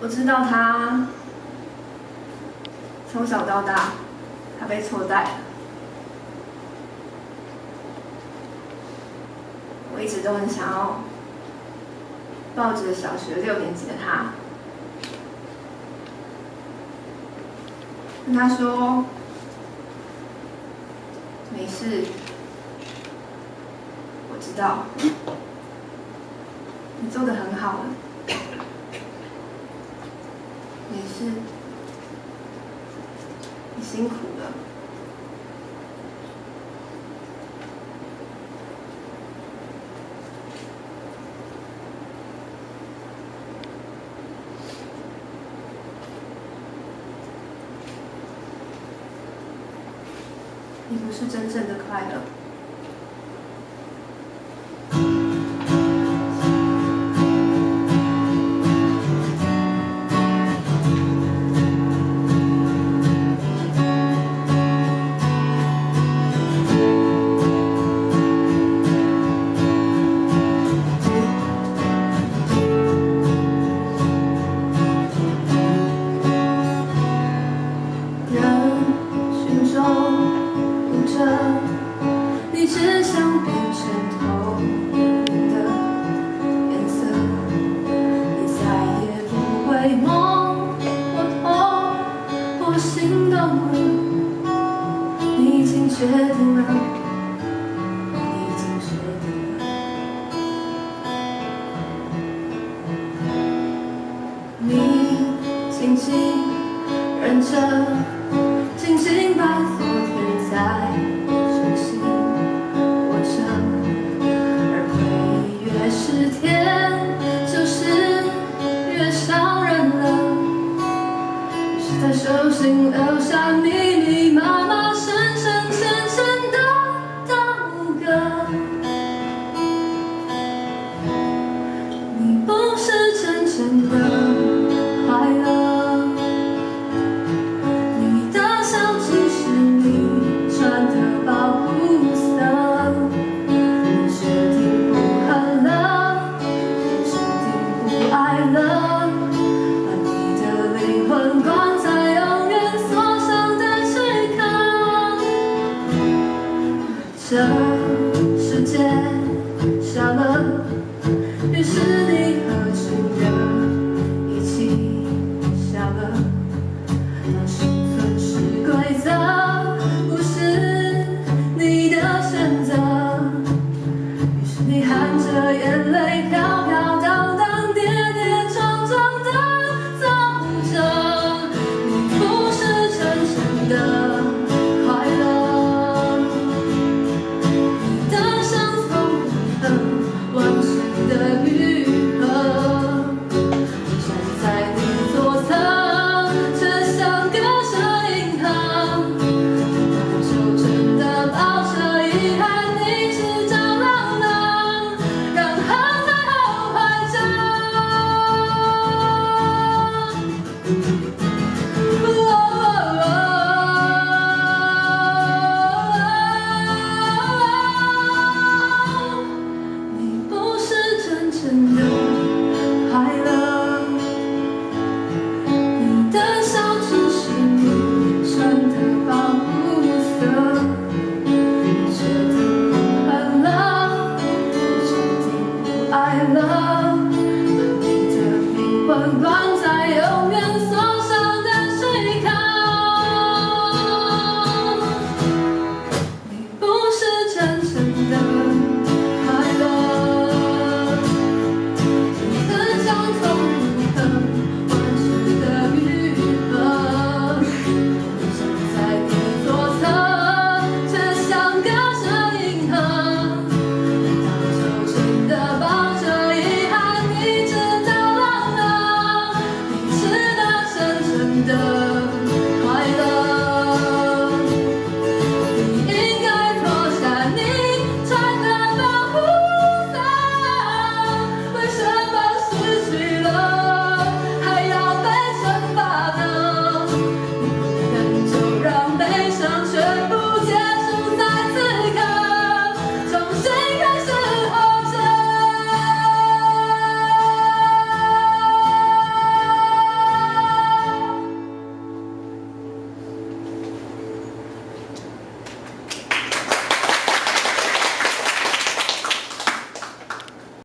我知道他从小到大，他被错待了。我一直都很想要抱着小学6年级的他，跟他说：“没事，我知道，你做得很好了。没事，你辛苦了。”你不是真正的快乐。你只想变成透明的颜色，你再也不会梦或痛或心动了。你已经决定了，你已经决定了。你静静忍着，静静把昨天在手心握着，而回忆越是甜，就是越伤人了。于是在手心留下密密麻麻。